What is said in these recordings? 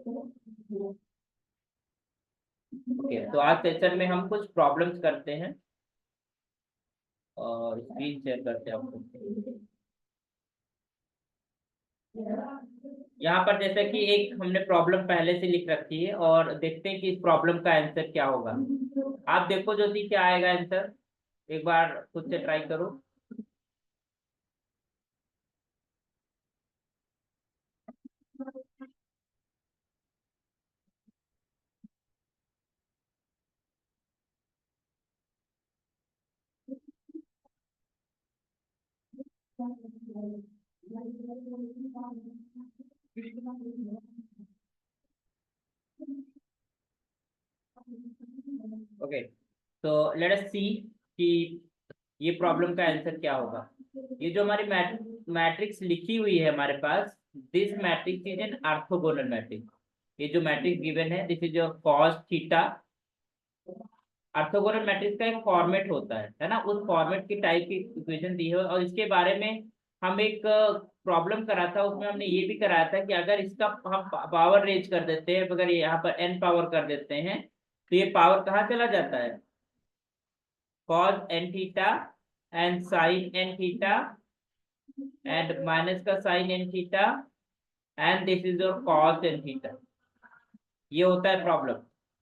Okay, तो आज session में हम कुछ प्रॉब्लम्स करते हैं और स्क्रीन शेयर करते हैं आपको। यहाँ पर जैसे कि एक हमने प्रॉब्लम पहले से लिख रखी है और देखते हैं कि इस प्रॉब्लम का आंसर क्या होगा। आप देखो ज्योति, क्या आएगा आंसर, एक बार खुद से ट्राई करो। ओके, तो लेट अस सी कि ये प्रॉब्लम का आंसर क्या होगा। ये जो हमारी मैट्रिक्स लिखी हुई है हमारे पास, this matrix is an orthogonal matrix. ये जो मैट्रिक्स गिवन है, this is your cos theta. Orthogonal matrix का एक फॉर्मेट होता है ना, उस फॉर्मेट की टाइप की इक्वेशन दी है। और इसके बारे में हम एक प्रॉब्लम करा था, उसमें हमने ये भी कराया था कि अगर इसका हम पावर रेज कर देते हैं, अगर यहाँ पर n पावर कर देते हैं, तो ये पावर कहाँ चला जाता है, cos n theta and sin n theta and minus का sin n theta and this is your cos n theta. ये होता है प्रॉब्लम।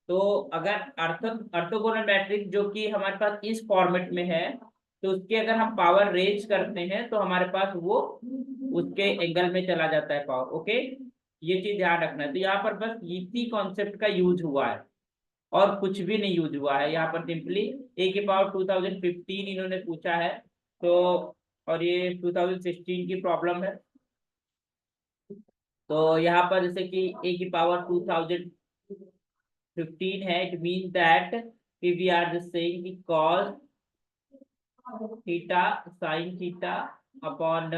तो अगर ऑर्थोगोनल मैट्रिक्स जो कि हमारे पास इस फॉर्मेट में है, तो उसके अगर हम पावर रेज करते हैं तो हमारे पास वो उसके एंगल में चला जाता है पावर। ओके, ये चीज ध्यान रखना है। तो यहाँ पर बस इसी कॉन्सेप्ट का यूज हुआ है और कुछ भी नहीं यूज हुआ है। यहाँ पर सिंपली ए की पावर 2015 इन्होंने पूछा है। तो और ये 2016 की प्रॉब्लम है। तो यहाँ पर जैसे कि ए की पावर 2015 है, it mean that we are just saying कि cos theta sin theta upon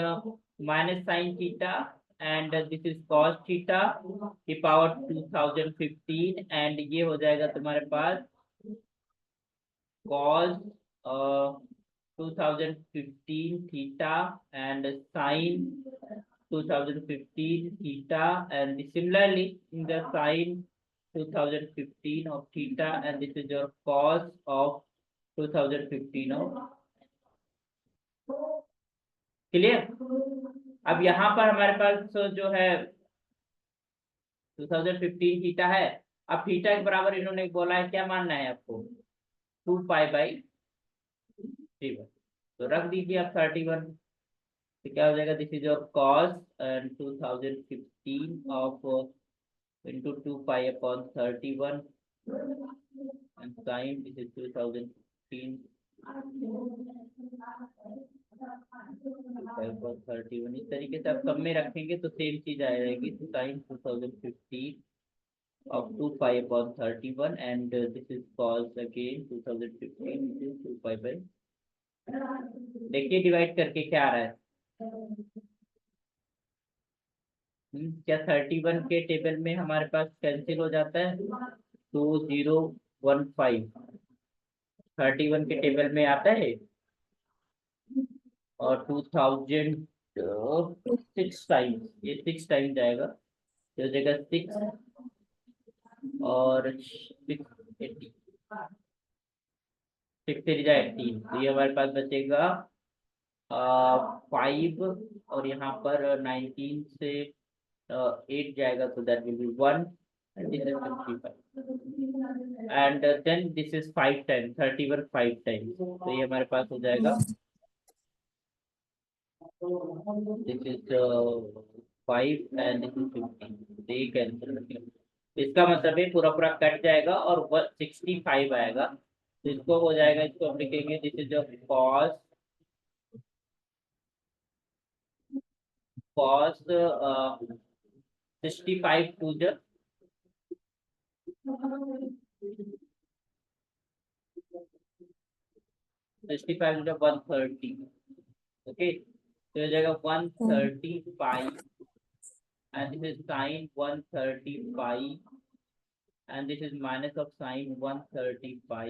minus sin theta and this is cos theta की पावर 2015 एंड ये हो जाएगा तुम्हारे पास cos 2015 theta and sin 2015 theta and similarly in the sin 2015 of theta and this is your cos of 2015 of। Clear. अब यहाँ पर हमारे पास जो है 2015 थीटा है। अब थीटा के बराबर इन्होंने बोला है, क्या मानना है आपको, 2 पाई बाई 3। तो रख दीजिए आप 31। तो क्या हो जाएगा, this is your cos and 2015 of into 2 pi upon 31 and sine this is 2015 31। इस तरीके से आप सब में रखेंगे तो सेम चीज आ जाएगी। तो sine 2015 of 2 pi upon 31 and this is cos again 2015 which is 2 pi by. देखिए डिवाइड करके क्या आ रहा है। क्या 31 के टेबल में हमारे पास कैंसिल हो जाता है, 2015 31 के टेबल में आता है और 2006 टाइम्स, ये 6 टाइम जाएगा, तो जगह 6 और 6 थ्री जा 18, तो ये हमारे पास बचेगा 5 और यहाँ पर 19 से 8 जाएगा, तो that will B 1 and this is 55 and then this is 5 times 31 5 times, तो ये हमारे पास हो जाएगा this is 5 and this is 15। तो ये कैंसिल हो गया। इसका मतलब है पूरा पूरा कट जाएगा और 65 आएगा। तो इसको हो जाएगा, इसको हम लिखेंगे this is cos cos 65 to the 65 to the 130। Okay, तो हो जाएगा 130 पाई and this is sin 130 pi and this is minus of sin 130 pi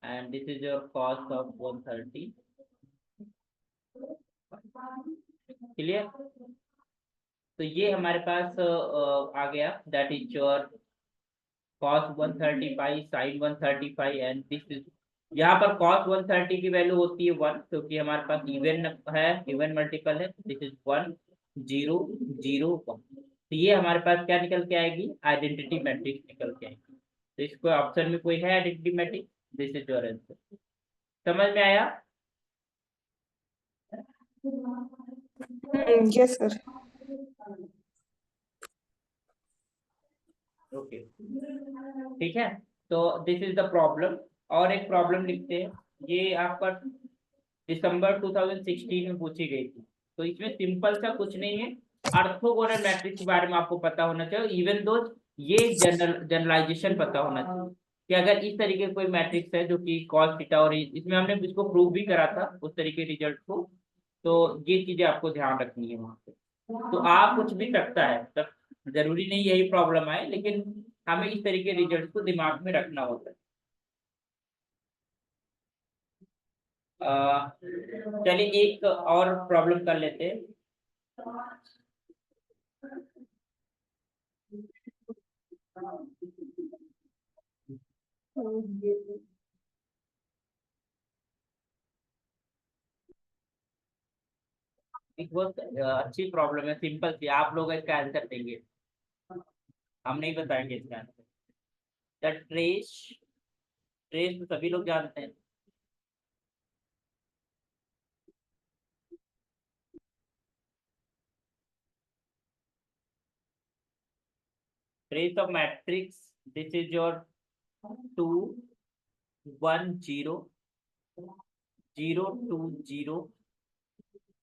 and this is your cos of 130। Clear. तो ये हमारे पास आ गया, that is your cos 135 sin 135 and this is, यहाँ पर cos 130 की वैल्यू होती है 1, क्योंकि हमारे पास इवन है, इवन मल्टीपल है। This is 1 0 0 1। तो ये हमारे पास क्या निकल के आएगी, आइडेंटिटी मैट्रिक्स निकल के आएगी। तो इसको ऑप्शन में कोई है identity matrix, this is your answer. समझ में आया? Yes sir. ओके, ठीक है। तो दिस इज द प्रॉब्लम। और एक प्रॉब्लम लिखते हैं, ये आपका दिसंबर 2016 में पूछी गई थी। तो इसमें सिंपल सा कुछ नहीं है, ऑर्थोगोनल मैट्रिक्स के बारे में आपको पता होना चाहिए, इवन दो ये जनरलाइजेशन पता होना चाहिए कि अगर इस तरीके कोई मैट्रिक्स है जो कि कॉस थीटा, और इसमें हमने इसको प्रूव भी करा था उस तरीके रिजल्ट को। तो ये चीजें आपको ध्यान रखनी है वहां पे। तो आप कुछ भी सकता है, तब जरूरी नहीं यही प्रॉब्लम आए, लेकिन हमें इस तरीके रिजल्ट को दिमाग में रखना होता है। चलिए एक और प्रॉब्लम कर लेते हैं। एक बहुत अच्छी प्रॉब्लम है, सिंपल सी, आप लोग इसका आंसर देंगे, हम नहीं बताएंगे इसका आंसर। द ट्रेस, ट्रेस तो सभी लोग जानते हैं। Trace of matrix, this is your 2 1 0 0 2 0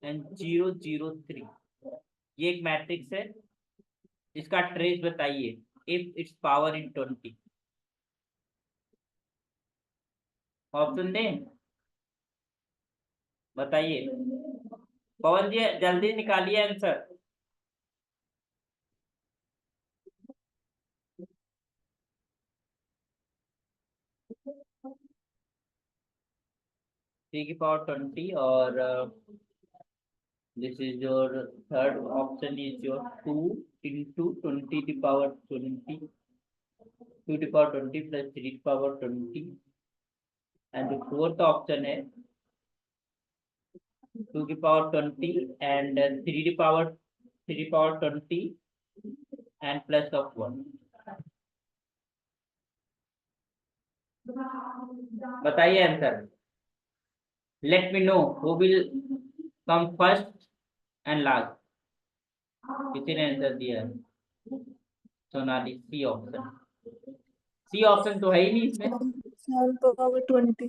and 0 0 3। ये एक मैट्रिक्स है, इसका ट्रेस बताइए if it's power in 20। Option दें, बताइए पवन जी, जल्दी निकालिए आंसर। थ्री की पावर 20, और this is your third option is your 2 into 20 to power 20, 2 to power 20 plus 3 to power 20, and the fourth option है 2 की power 20 and 3 power 20 and plus of 1। बताइए answer, let me know who will come first and last. किसी ने answer दिया है? Sonali, C option, C option तो है ही नहीं इसमें, पावर 20।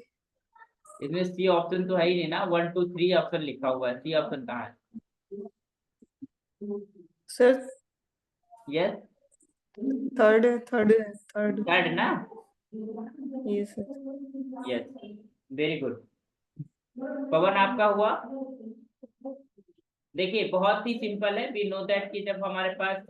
इसमें सी ऑप्शन तो है ही नहीं ना, 1 2 3 ऑप्शन लिखा हुआ है, सी ऑप्शन कहाँ है? सर यस, थर्ड है, थर्ड। थर्ड ना? Yes sir. Yes, very good. Pawan आपका हुआ। देखिए बहुत ही सिंपल है, वी नो दैट कि जब हमारे पास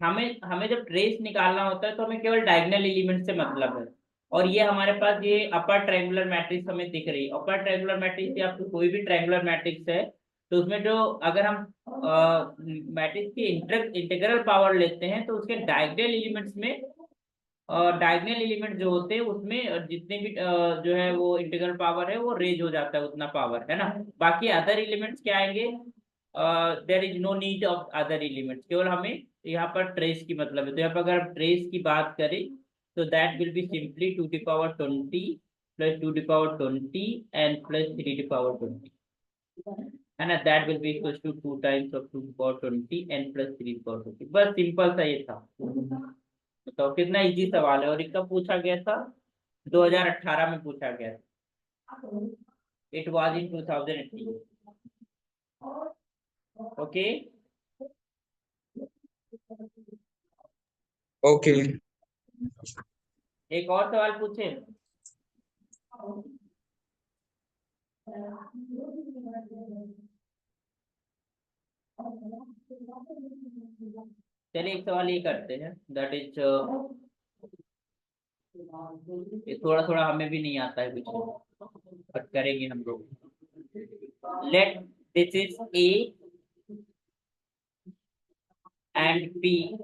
हमें हमें जब ट्रेस निकालना होता है तो हमें केवल डायगोनल एलिमेंट से मतलब है। और ये हमारे पास ये अपर ट्रायंगुलर मैट्रिक्स हमें दिख रही है, अपर ट्रायंगुलर मैट्रिक्स या फिर कोई भी ट्रायंगुलर मैट्रिक्स है, तो उसमें जो अगर हम मैट्रिक्स की इंटीग्रल पावर लेते हैं तो उसके डायगोनल एलिमेंट्स में, डायगोनल एलिमेंट जो होते हैं उसमें जितने भी जो है वो इंटीग्रल पावर है वो रेज हो जाता है, उतना पावर है ना। बाकी अदर एलिमेंट्स क्या आएंगे, there is no need of other elements, केवल हमें यहाँ पर ट्रेस की मतलब है। तो यहाँ पर अगर हम ट्रेस की बात करें तो that will be simply 2 to power 20 plus 2 to power 20 and plus 3 to power 20, है ना। That will be equal to 2 times of 2 to power 20 and plus 3 to power 20। बस सिंपल सा ये था। तो कितना इजी सवाल है, और इसका पूछा गया था 2018 में पूछा गया था, it was in 2018। Okay, okay. एक और सवाल पूछे। चलिए एक सवाल ये करते हैं, दैट इज ये थोड़ा थोड़ा हमें भी नहीं आता है कुछ, बट करेंगे हम लोग। Let this is A and P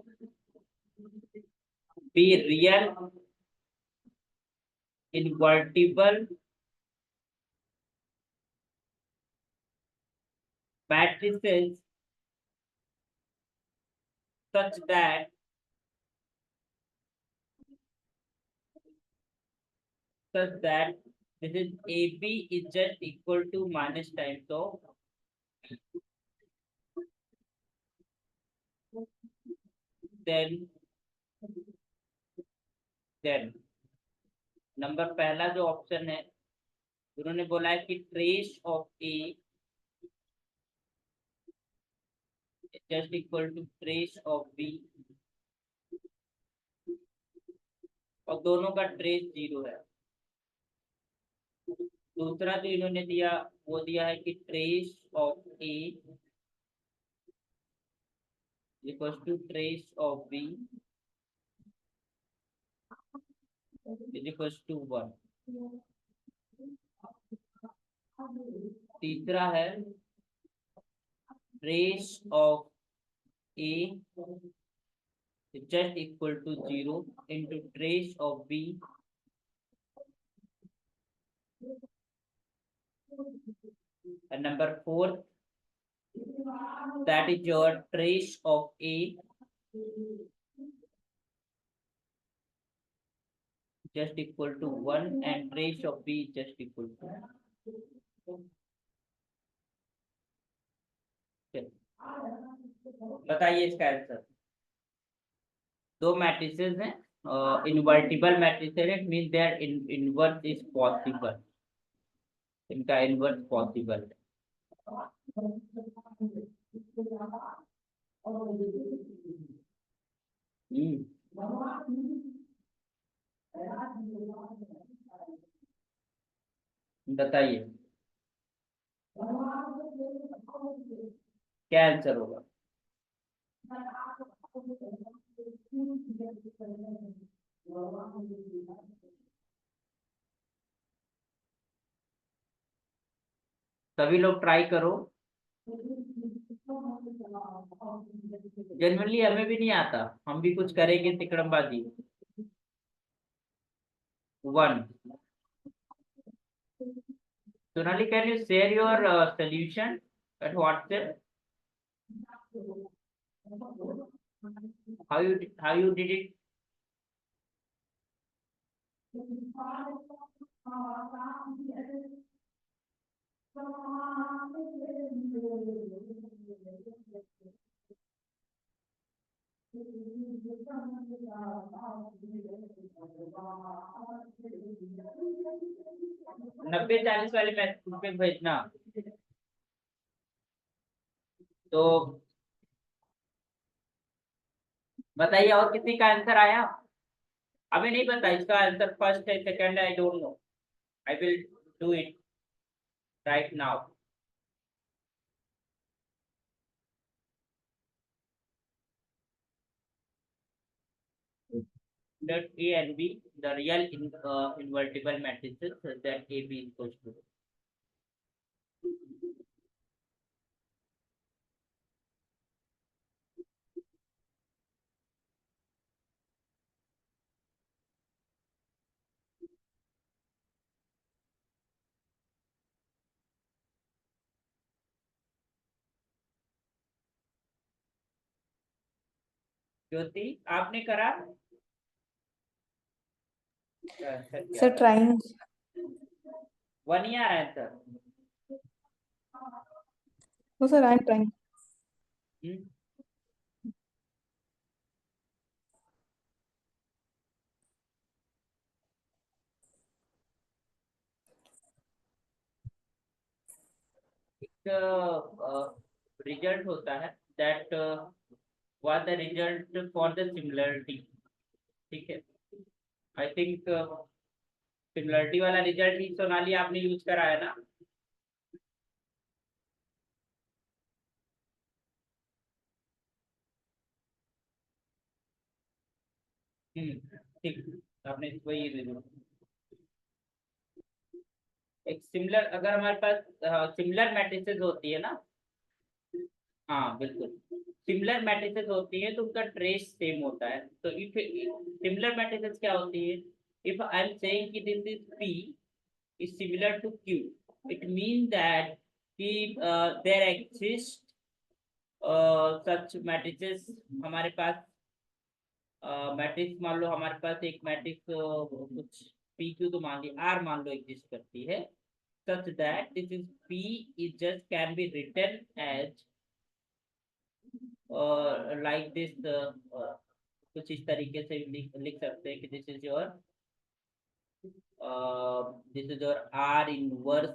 be real invertible matrices such that this is AB is just equal to minus times of then number पहला जो ऑप्शन है उन्होंने बोला है कि trace of A just equal to trace of B और दोनों का ट्रेस 0 है। दूसरा जो इन्होंने दिया वो दिया है कि trace of A equal to trace of B is equal to 1। तीसरा है trace of A just equal to 0 into trace of B and number 4 that is your trace of A just equal to 1 and trace of B just equal to बताइए इसका answer. दो matrices हैं invertible matrices है, it means their inverse is possible, इनका inverse possible है। बताइए क्या answer होगा। सभी लोग ट्राई करो, जनरली हमें भी नहीं आता, हम भी कुछ करेंगे तिकड़मबाजी। 1 Sonali, can you share your solution at WhatsApp? How you did it? नब्बे 40 वाले मैसेज पे भेजना। तो बताइए और किसी का आंसर आया? अभी नहीं पता इसका आंसर, फर्स्ट है सेकंड है, I don't know, I will do it right now. Let A and B the real invertible matrices that A B is equals to। Jyoti आपने करा? Sir trying. 1 ही आ रहा है sir. No sir I am trying. Result होता है that what the result for the similarity, ठीक है। आई थिंक सिमिलरिटी वाला रिजल्ट ही सोनाली आपने यूज करा है ना? ठीक, आपने वही एक सिमिलर, अगर हमारे पास सिमिलर मैट्रिसेस होती है ना, हाँ बिल्कुल, सिमिलर मैट्रिसेस होती है तो उनका ट्रेस सेम होता है। तो इफ सिमिलर मैट्रिसेस क्या होती है, इफ आई एम सेइंग कि this is P is similar to Q, it mean that कि देयर एग्जिस्ट सच मैट्रिसेस हमारे पास। मैट्रिक्स मान लो हमारे पास एक मैट्रिक्स कुछ पी क्यू तो मान ली आर मान लो एग्जिस्ट करती है, such that this is P is just can be written as like this कुछ इस तरीके से लिख सकते हैं कि this is your R inverse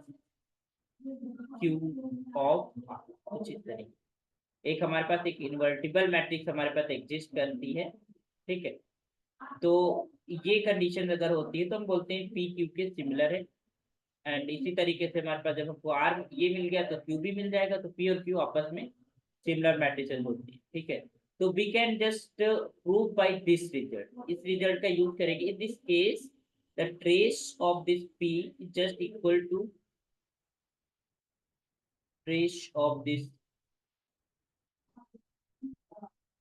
Q of कुछ इस तरीके। एक हमारे पास एक इन्वर्टिबल मैट्रिक्स हमारे पास एग्जिस्ट करती है, ठीक है। तो ये कंडीशन अगर होती है तो हम बोलते हैं पी क्यू के सिमिलर है। एंड इसी तरीके से हमारे पास जब हमको आर ये मिल गया तो क्यू भी मिल जाएगा, तो पी और क्यू आपस में सिमिलर मैट्रिसेस होती है, ठीक है। तो we can just prove by this result, इस रिजल्ट का यूज करेंगे। In this case the trace of this P is just equal to trace of this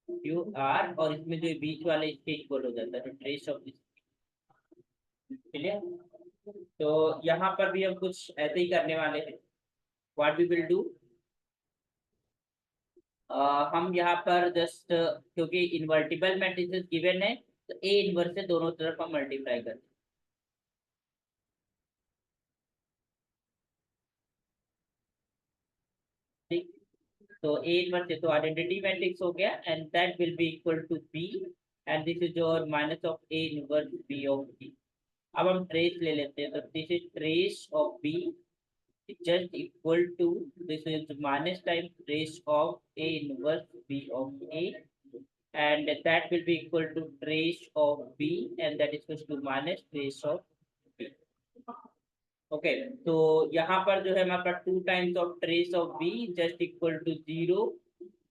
Q R, और इसमें जो बीच वाले इसके इक्वल हो जाता है, तो ट्रेस ऑफ दिस। क्लियर? तो यहाँ पर भी हम कुछ ऐसे ही करने वाले हैं। व्हाट वी विल डू, हम यहाँ पर जस्ट क्योंकि इन्वर्टिबल मैट्रिसेस गिवन है तो ए इनवर्स से दोनों तरफ हम मल्टीप्लाई करते हैं। ठीक, तो ए इनवर्स से तो आइडेंटिटी मैट्रिक्स हो गया and that will be equal to B, and this is your minus of A inverse B of B. अब हम ट्रेस ले लेते हैं, तो this is trace of B just equal to this is minus times trace of a inverse b of a, and that will be equal to trace of b, and that is equal to minus trace of b। Okay, तो यहाँ पर जो है हमारे पास 2 times of trace of B just equal to 0,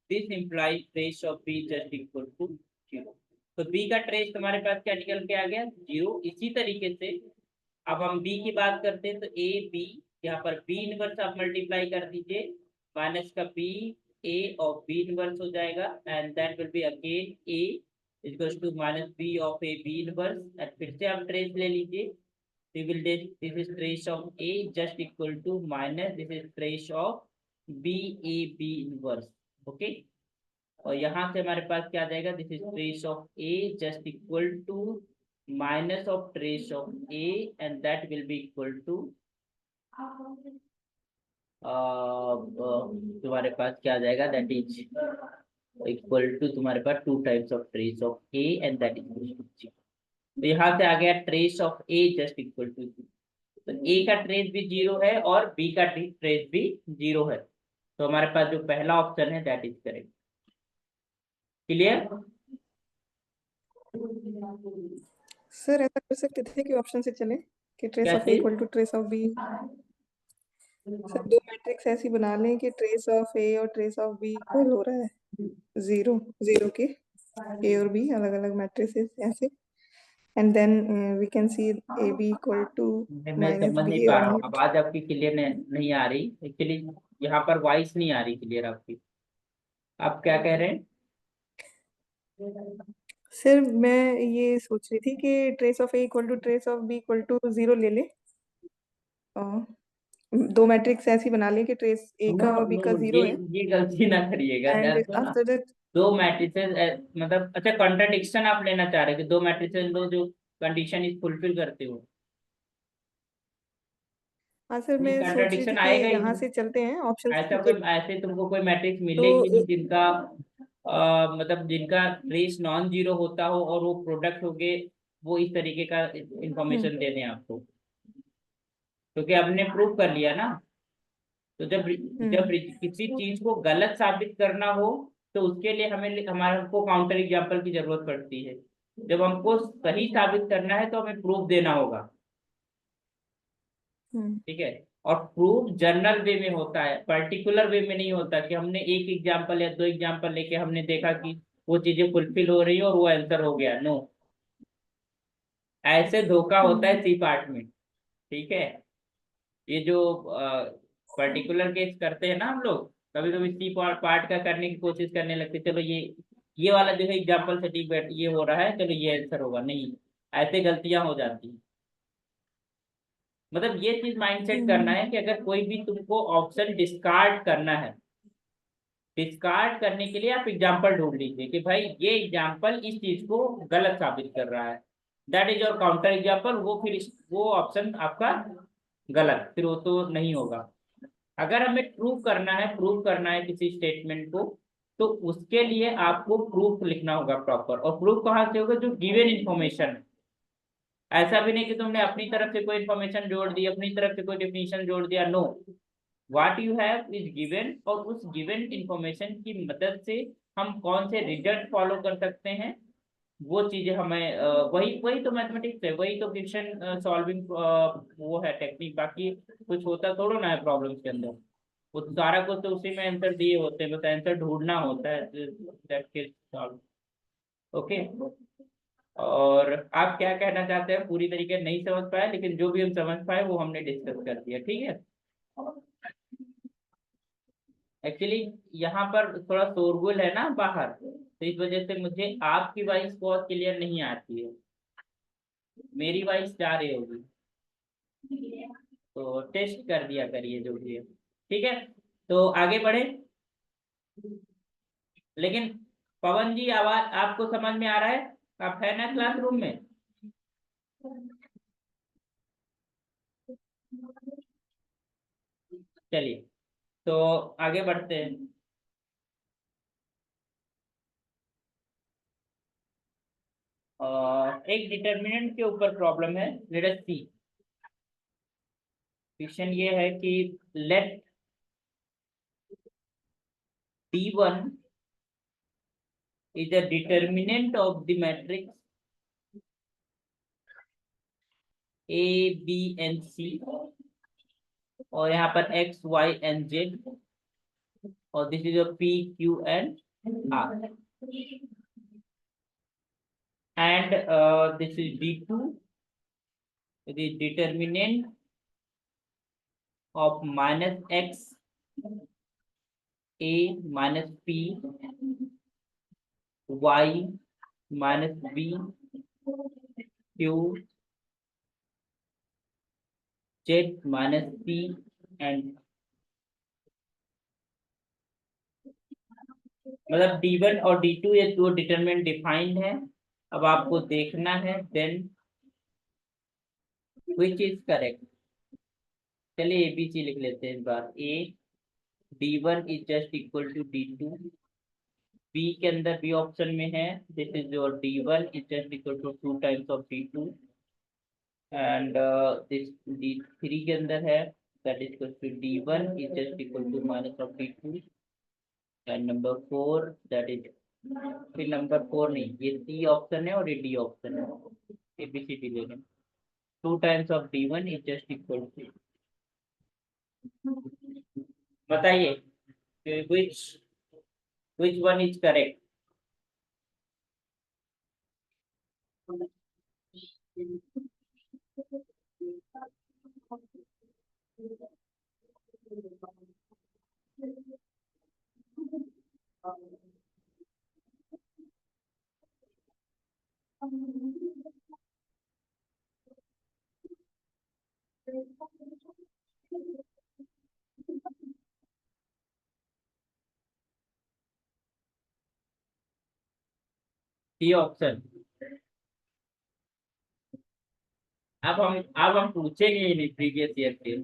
this implies trace of B just equal to 0। तो B का trace तुम्हारे पास क्या निकल के आ गया, 0। इसी तरीके से अब हम बी की बात करते हैं, तो ए बी, यहाँ पर बी इनवर्स आप मल्टीप्लाई कर दीजिए, माइनस का बी ए और बी इनवर्स हो जाएगा, and that will be again A equals to minus B of A B inverse, and फिर से आप ट्रेस ले लीजिए, we will take this is trace of a just equal to minus this is trace of b a b inverse। Okay, और यहाँ से हमारे पास क्या आ जाएगा, this is trace of a just equal to minus of trace of a, and that will be equal to तुम्हारे पास क्या आ जाएगा, दैट इज इक्वल टू तुम्हारे पास 2 times of trace of a, and that is. तो यहाँ से आ गया trace of a just equal to, तो a का ट्रेस भी 0 है और b का ट्रेस भी 0 है, तो हमारे पास जो पहला ऑप्शन है that is correct. Clear? Sir ऐसा कर सकते थे कि ऑप्शन से चले कि ट्रेस क्या ऑफ ए चीज? Equal to trace of B. Sir दो मैट्रिक्स ऐसी बना लें कि ट्रेस ऑफ ए और ट्रेस ऑफ बी इक्वल हो रहा है, 0 0 के ए और बी अलग अलग मैट्रिसेस ऐसे, and then we can see A B equal to मैं माइनस समझ बी नहीं ए पा और रहा हूँ, नॉट। आवाज आपकी क्लियर नहीं आ रही एक्चुअली, यहाँ पर वॉइस नहीं आ रही क्लियर आपकी। आप क्या कह रहे हैं? सर मैं ये सोच रही थी कि trace of A equal to trace of B equal to 0 ले लें, दो मैट्रिक्स ऐसी बना लें कि ट्रेस ए नो का और बी नो, का 0 है, ये गलती ना करिएगा, एंड ध्यान दो ना। After that. दो मैट्रिसेस मतलब अच्छा कॉन्ट्रडिक्शन आप लेना चाह रहे हो कि दो मैट्रिसेस लो जो कंडीशन इज फुलफिल करते हो? हाँ सर, नहीं, मैं सोच रही थी कंट्राडिक्शन कि आएगा ही यहाँ नहीं। से चलते हैं ऑप्शन ऐसा से कोई ऐसे तुमको कोई मैट्रिक्स तो मिलेगी नहीं जिनका मतलब जिनका ट्रेस नॉन जीरो होता हो और वो प्रोडक्ट हो गए, वो इस तरीके का इंफॉर्मेशन दे दें आपको, क्योंकि आपने प्रूव कर लिया ना। तो जब जब हम्म किसी चीज को गलत साबित करना हो तो उसके लिए हमें हमारे हमको काउंटर एग्जाम्पल की जरूरत पड़ती है। जब हमको सही साबित करना है तो हमें प्रूफ देना होगा, हम्म ठीक है। और प्रूफ जनरल वे में होता है, पर्टिकुलर वे में नहीं होता कि हमने एक एग्जाम्पल या दो एग्जाम्पल लेके हमने देखा कि वो चीजें फुलफिल हो रही है और वो आंसर हो गया। नो, ऐसे धोखा होता है हम्म सी पार्ट में, ठीक है। ये जो पर्टिकुलर केस करते हैं ना हम लोग, कभी कभी सी पार्ट का करने की कोशिश करने लगते, चलो ये वाला जो है एग्जाम्पल से ठीक बैठ ये हो रहा है, चलो ये आंसर होगा, नहीं, ऐसे गलतियां हो जाती हैं। मतलब ये चीज माइंडसेट करना है कि अगर कोई भी तुमको ऑप्शन डिस्कार्ड करना है, डिस्कार्ड करने के लिए आप एग्जाम्पल ढूंढ लीजिए कि भाई ये एग्जाम्पल इस चीज को गलत साबित कर रहा है, that is your counter example, वो फिर वो ऑप्शन आपका गलत, फिर वो तो नहीं होगा। अगर हमें प्रूव करना है किसी स्टेटमेंट को, तो उसके लिए आपको प्रूफ लिखना होगा प्रॉपर, और प्रूफ कहाँ से होगा, जो गिवन इंफॉर्मेशन है। ऐसा भी नहीं कि तुमने अपनी तरफ से कोई इन्फॉर्मेशन जोड़ दी, अपनी तरफ से कोई डेफिनेशन जोड़ दिया, no, what you have is given, और उस गिवन इंफॉर्मेशन की मदद से हम कौन से रिजल्ट फॉलो कर सकते हैं, वो चीजें हमें वही वही तो मैथमेटिक्स है, वही तो क्वेश्चन सॉल्विंग वो है टेक्निक, बाकी कुछ होता थोड़ा ना है प्रॉब्लम्स के अंदर, वो तो सारा कुछ तो उसी में आंसर दिए होते हैं, बस आंसर ढूंढना होता है, दैट इज सॉल्व। ओके। और आप क्या कहना चाहते हैं, पूरी तरीके नहीं समझ पाए, लेकिन जो भी हम समझ पाए वो हमने डिस्कस कर दिया, ठीक है। एक्चुअली यहाँ पर थोड़ा शोरगुल है ना बाहर, तो इस वजह से मुझे आपकी वॉइस बहुत क्लियर नहीं आती है, मेरी वॉइस जा रही होगी, तो टेस्ट कर दिया करिए जो भी है, ठीक है। तो आगे बढ़े, लेकिन पवन जी आवाज आपको समझ में आ रहा है, आप है ना क्लासरूम में? चलिए, तो आगे बढ़ते हैं। एक डिटर्मिनेंट के ऊपर प्रॉब्लम है, लेट अस सी। क्वेश्चन ये है कि late D1 is a determinant of the matrix A, B and C, और यहाँ पर X, Y and Z, और this is P, Q and R, and this is D2, the determinant of minus X, A minus P, Y minus B, Q, Z minus P and, मतलब D1 और D2 ये दो determinant defined है। अब आपको देखना है देन विच इज करेक्ट। चलिए ABC लिख लेते हैं इस बार, A D1 is just equal to D2, B के अंदर बी ऑप्शन में है, this is your D1 is just equal to 2 times of D2, and this D3 के अंदर है, that is equal to D1 is just equal to minus of D2, and number 4 that is, फिर number 4 नहीं, ये C option है और ये D option है, ABCD लेंगे, 2 times of D1 is just equal to, बताइए which which one is correct? D option. अब हम पूछेंगे ही नहीं प्रीवियस ईयर के,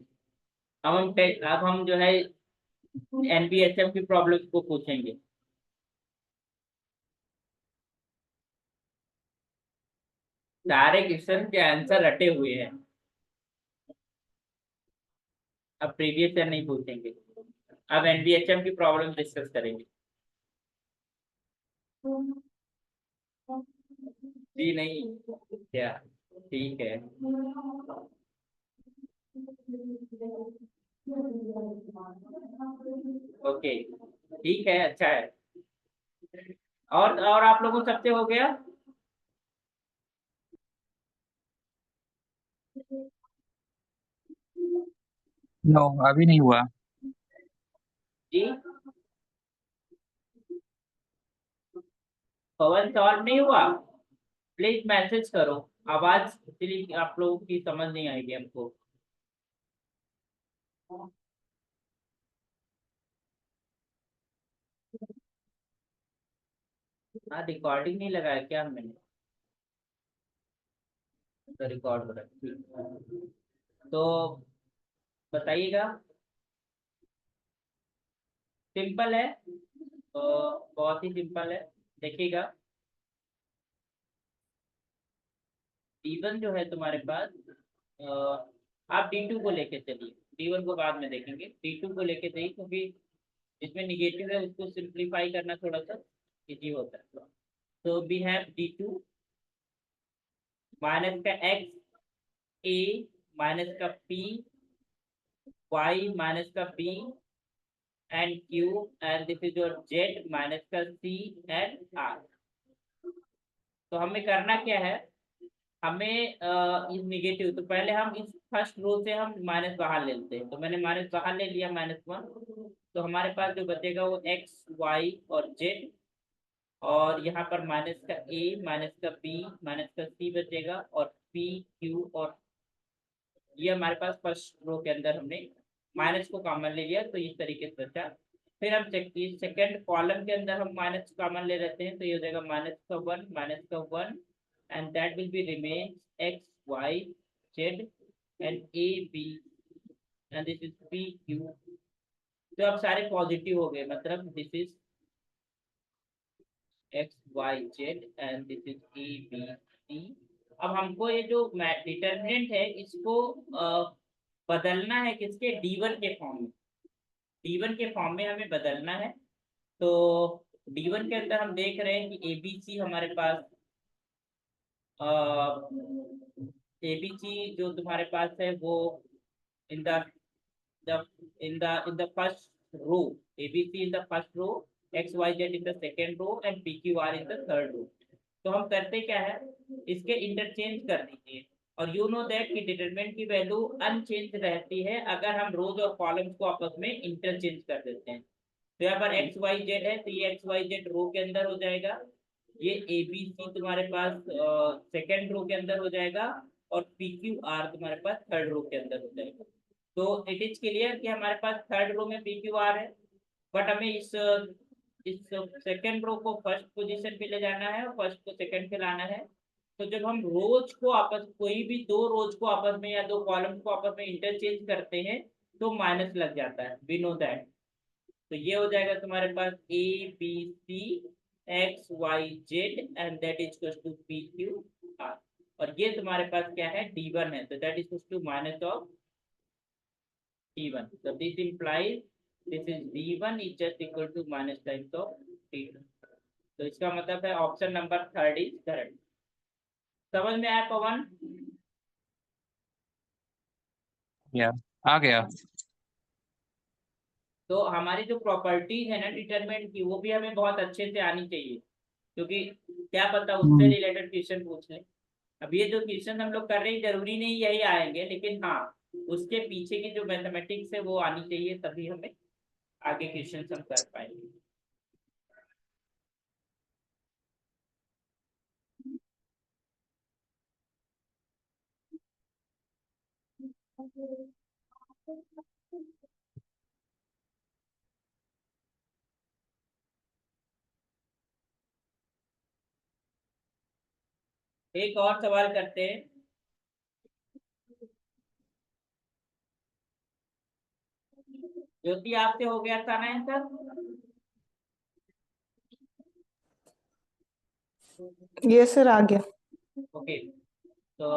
अब हम जो है NBHM की प्रॉब्लम को पूछेंगे। सारे क्वेश्चन के आंसर रटे हुए हैं, अब प्रीवियस ईयर नहीं पूछेंगे, अब NBHM की प्रॉब्लम डिस्कस करेंगे। जी नहीं, क्या, ठीक है। ओके, ठीक है, अच्छा है। और आप लोगों सबसे हो गया? नो, अभी नहीं हुआ। जी, पवन सॉल्व नहीं हुआ, प्लीज मैसेज करो। आवाज इसलिए आप लोगों की समझ नहीं आएगी हमको। हाँ, रिकॉर्डिंग नहीं लगाया क्या मैंने? तो रिकॉर्ड हो रहा है, ठीक है। तो बताइएगा। सिंपल है, तो बहुत ही सिंपल है। देखिएगा, D1 जो है तुम्हारे पास, आप D2 को लेके चलिए। D1 को बाद में देखेंगे, D2 को लेके चलिए, क्योंकि इसमें निगेटिव है, उसको सिंप्लीफाई करना थोड़ा सा इजी होता है। तो वी हैव D2 माइनस का x a माइनस का p y माइनस का b and q and this is your z minus का c एंड r। तो हमें करना क्या है, हमें इस निगेटिव, तो पहले हम इस फर्स्ट रो से हम माइनस बाहर ले लेते हैं। तो मैंने माइनस बाहर ले लिया, -1। तो हमारे पास जो बचेगा वो x y और z, और यहाँ पर माइनस का a माइनस का b माइनस का c बचेगा, और p q, और ये हमारे पास फर्स्ट रो के अंदर हमने माइनस को कॉमन ले लिया, तो इस तरीके से बचा। फिर हम सेकंड कॉलम के अंदर हम माइनस कॉमन ले लेते हैं, तो ये हो जाएगा माइनस का one, and that will be remain X Y Z and A B and this is P Q. तो अब सारे पॉजिटिव हो गए, मतलब this is X Y Z and this is A B C. अब हमको ये जो डिटर्मिनेंट है इसको बदलना है किसके, D1 के फॉर्म में। D1 के फॉर्म में हमें बदलना है। तो D1 के अंदर हम देख रहे हैं कि ABC हमारे पास, ABC जो तुम्हारे पास है वो in the in the first row, ABC in the first row, XYZ in the second row and PQR in the third row। तो हम करते क्या है, इसके इंटरचेंज कर दीजिए। और यू नो दैट कि डिटरमिनेंट की वैल्यू अनचेंज रहती है अगर हम रोज और कॉलम्स को आपस में इंटरचेंज कर देते हैं। तो यहाँ पर XYZ है, तो ये XYZ रो के अंदर हो जाएगा, ये ABC तुम्हारे पास सेकेंड रो के अंदर हो जाएगा, और PQR तुम्हारे पास थर्ड रो के अंदर हो जाएगा। तो इट इज क्लियर कि हमारे पास थर्ड रो में PQR है, बट हमें इस सेकेंड रो को फर्स्ट पोजीशन पे ले जाना है और फर्स्ट को सेकेंड पे लाना है। तो जब हम रोज को आपस, कोई भी दो रोज को आपस में या दो कॉलम को आपस में इंटरचेंज करते हैं तो माइनस लग जाता है, वी नो दैट। तो ये हो जाएगा तुम्हारे पास ABC XYZ and that is equal to PQR। और ये तुम्हारे पास क्या है, D1 है, तो that is equal to minus of D1। So this implies this is D1 is just equal to minus times of D2। तो इसका मतलब है option number third is correct. समझ में आया पवन? या आ गया। तो हमारी जो प्रॉपर्टीज है ना डिटरमिनेंट की, वो भी हमें बहुत अच्छे से आनी चाहिए, क्योंकि क्या पता उससे रिलेटेड क्वेश्चन पूछ लें। अब ये जो क्वेश्चन हम लोग कर रहे हैं जरूरी नहीं यही आएंगे, लेकिन हाँ उसके पीछे की जो मैथमेटिक्स है वो आनी चाहिए, तभी हमें आगे क्वेश्चन हम कर पाएंगे। एक और सवाल करते हैं। ज्योति आपसे हो गया था ना आंसर? यस सर, आ गया। ओके, तो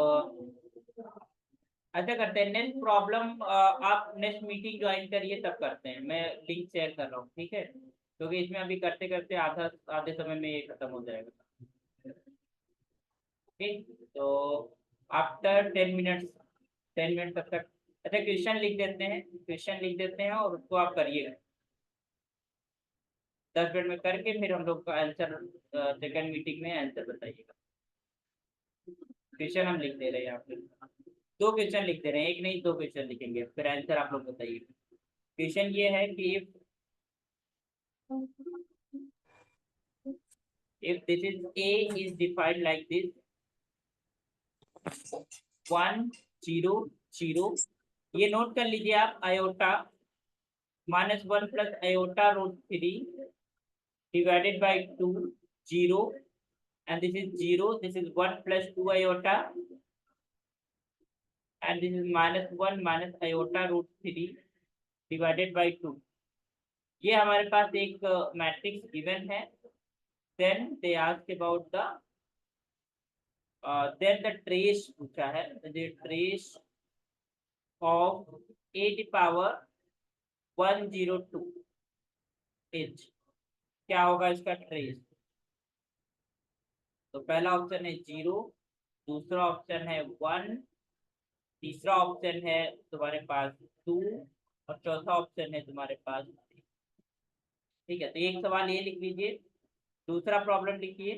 अच्छा करते हैं नेक्स्ट प्रॉब्लम, आप नेक्स्ट मीटिंग ज्वाइन करिए तब करते हैं, मैं लिंक शेयर कर रहा हूँ, ठीक है? क्योंकि इसमें अभी करते करते आधे समय में ये खत्म हो जाएगा। ठीक, तो आफ्टर 10 मिनट्स तब तक, अच्छा क्वेश्चन लिख देते हैं, क्वेश्चन लिख देते हैं और उसको आप करिएगा 10 मिनट में करके, फिर हम लोग का आंसर सेकंड मीटिंग में आंसर बताइएगा। क्वेश्चन हम लिख दे रहे हैं यहाँ पे, 2 क्वेश्चन लिख दे रहे हैं, एक नहीं 2 क्वेश्चन लिखेंगे, फिर आंसर आप लोग बताइए। क्वेश्चन ये है कि if this is A is defined like this 1 0 0, ये नोट कर लीजिए आप, iota -1 plus iota root 3 divided by 2 0, and this is 0, this is 1 plus 2 iota, and this is -1 minus iota root 3 divided by 2. ये हमारे पास एक मैट्रिक्स गिवन है. Then they ask about the then the trace पूछा है, the trace of a to the power 102 is, क्या होगा इसका trace? तो पहला ऑप्शन है 0, दूसरा ऑप्शन है 1, तीसरा ऑप्शन है तुम्हारे पास 2 और चौथा ऑप्शन है तुम्हारे पास 3. ठीक है, तो एक सवाल ये लिख लीजिए. दूसरा प्रॉब्लम लिखिए.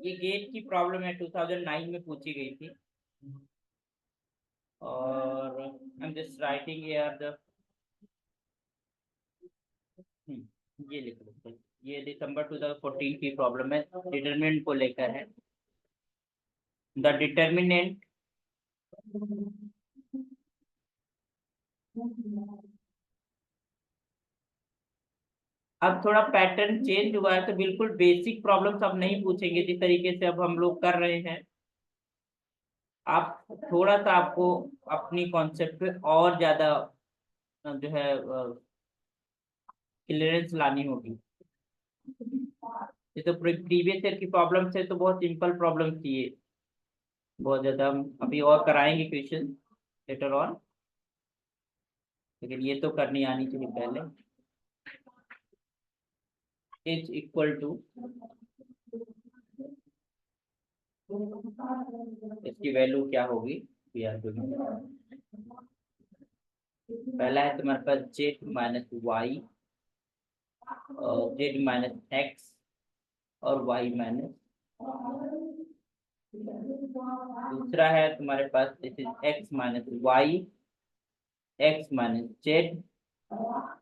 ये गेट की प्रॉब्लम है, 2009 में पूछी गई थी. और I am just writing here the ये लिख लो. ये दिसंबर 2014 की प्रॉब्लम है, डिटरमिनेंट को लेकर है. द डिटरमिनेंट अब थोड़ा पैटर्न चेंज हुआ है, तो बिल्कुल बेसिक प्रॉब्लम्स अब नहीं पूछेंगे जिस तरीके से अब हम लोग कर रहे हैं. आप थोड़ा सा आपको अपनी कॉन्सेप्ट पे और ज्यादा जो है क्लियरेंस लानी होगी. ये तो प्रीवियस ईयर की प्रॉब्लम से तो बहुत सिंपल प्रॉब्लम थी ये, बहुत ज्यादा हम अभी और कराएंगे क्वेश्चन लेटर ऑन, लेकिन ये तो करनी आनी चाहिए पहले. इज इक्वल टू, इसकी वैल्यू क्या होगी? पहला है तुम्हारे पास z minus y, z minus x और y माइनस. दूसरा है तुम्हारे पास this is x minus y, x minus z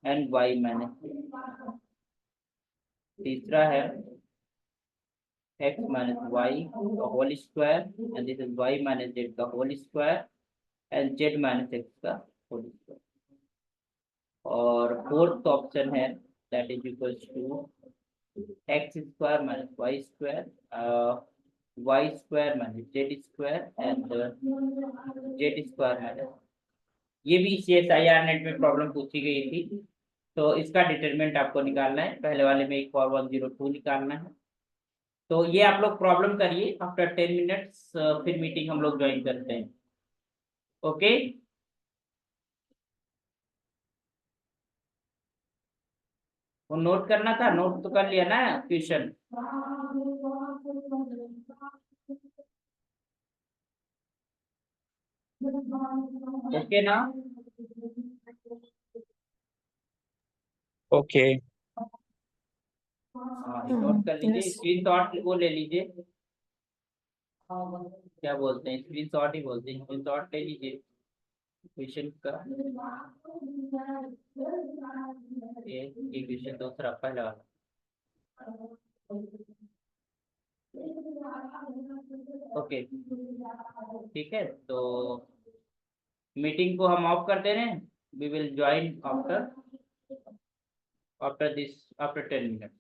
and y minus. तीसरा है x माइनस वाई का whole square and this is y minus z का whole square and z minus x का होल स्क्वायर. और फोर्थ ऑप्शन है that is equal to x square minus y square, y square minus z square and z square minus. ये भी CSIR net में problem पूछी गई थी, तो इसका डिटरमिनेंट आपको निकालना है. पहले वाले में 1/102 निकालना है. तो ये आप लोग प्रॉब्लम करिए. आफ्टर 10 मिनट्स फिर मीटिंग हम लोग ज्वाइन करते हैं. ओके वो नोट करना था, नोट तो कर लिया ना क्वेश्चन? ओके ना? ओके. हाँ नोट कर लीजिए. yes. स्क्रीनशॉट वो ले लीजिए. क्या बोलते हैं, स्क्रीनशॉट ही बोलते हैं. स्क्रीनशॉट ले लीजिए क्वेश्चन का. ये क्वेश्चन दूसरा पहला वाला. ओके ठीक है, तो मीटिंग को हम ऑफ कर दे रहे हैं. We will join after this after 10 minutes.